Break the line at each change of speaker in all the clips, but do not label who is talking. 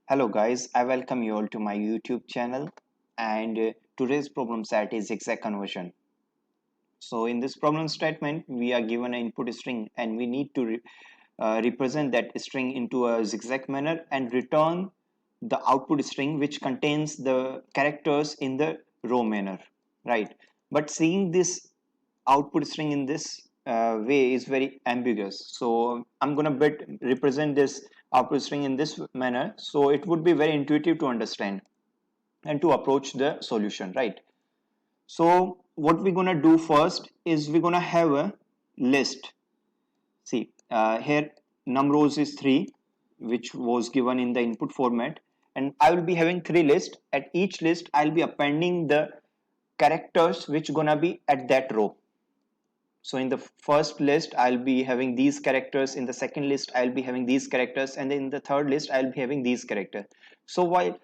Hello guys, I welcome you all to my YouTube channel and today's problem set is ZigZag conversion. So in this problem statement, we are given an input string and we need to represent that string into a zigzag manner and return the output string which contains the characters in the row manner, right? But seeing this output string in this way is very ambiguous. So I'm gonna represent this output string in this manner. So it would be very intuitive to understand and to approach the solution, right? So what we're gonna do first is we're gonna have a list. See, here num rows is 3, which was given in the input format, and I will be having 3 lists. At each list, I'll be appending the characters which gonna be at that row. So in the first list, I'll be having these characters. In the second list, I'll be having these characters, and in the third list, I'll be having these characters. While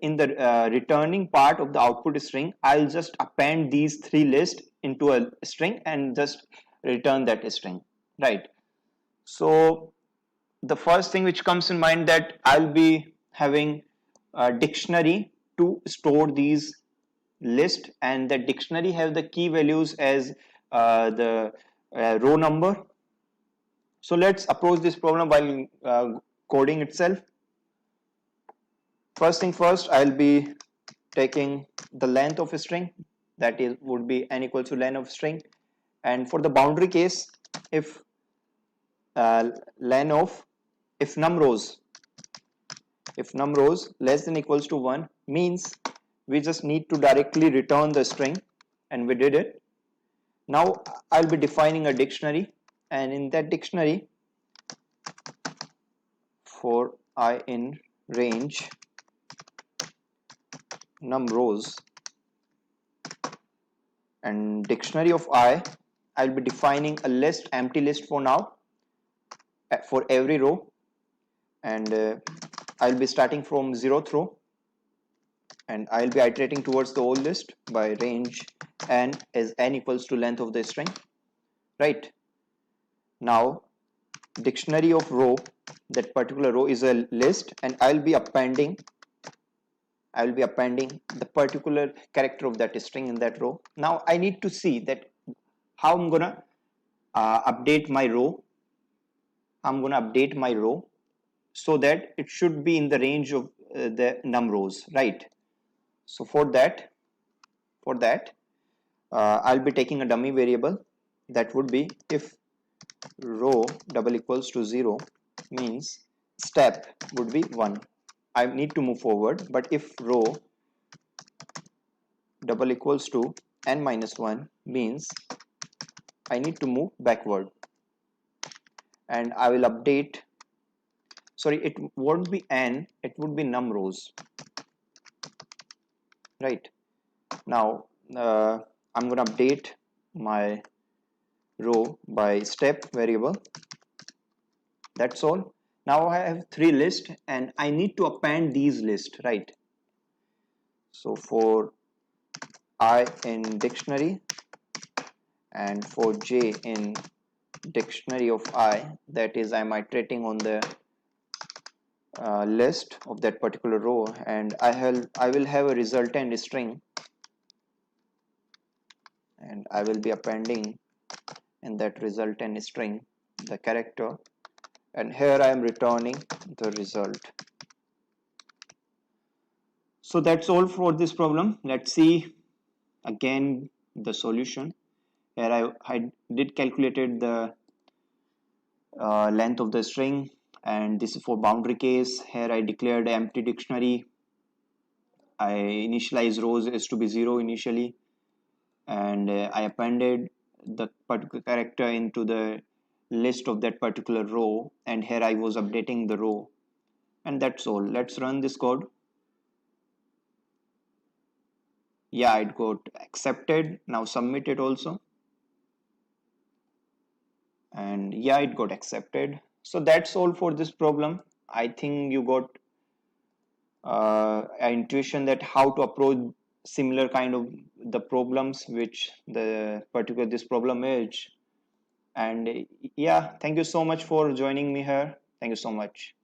in the returning part of the output string, I'll just append these 3 lists into a string and just return that string, right? So the first thing which comes in mind that I'll be having a dictionary to store these list, and the dictionary have the key values as the row number. So let's approach this problem while coding itself. First thing first, I'll be taking the length of a string, that is would be n equals to len of string, and for the boundary case, if len of if num rows less than equals to 1 means we just need to directly return the string, and we did it. Now I'll be defining a dictionary, and in that dictionary, for I in range num rows and dictionary of I'll be defining a list, empty list for now, for every row, and I'll be starting from 0th row, and I'll be iterating towards the whole list by range n as n equals to length of the string, right? Now dictionary of row, that particular row is a list, and I'll be appending the particular character of that string in that row. Now I need to see that how I'm gonna update my row. So that it should be in the range of the num rows, right? So for that, I'll be taking a dummy variable that would be if row double equals to 0 means step would be 1. I need to move forward, but if row double equals to n minus 1 means I need to move backward, and I will update, sorry, it won't be n, it would be num rows, right? Now I'm going to update my row by step variable. That's all. Now I have 3 lists and I need to append these lists, right? So for I in dictionary and for j in dictionary of I, that is I'm iterating on the list of that particular row, and I will have a resultant string, and I will be appending in that resultant string the character, and here I am returning the result. So that's all for this problem. Let's see again the solution. Here I did calculated the length of the string, and this is for boundary case. Here I declared empty dictionary. I initialize rows as to be 0 initially, and I appended the particular character into the list of that particular row, and here I was updating the row, and that's all. Let's run this code. Yeah, it got accepted. Now submit it also, and yeah, it got accepted. So that's all for this problem. I think you got an intuition that how to approach similar kind of the problems which the particular this problem is. And yeah, thank you so much for joining me here. Thank you so much.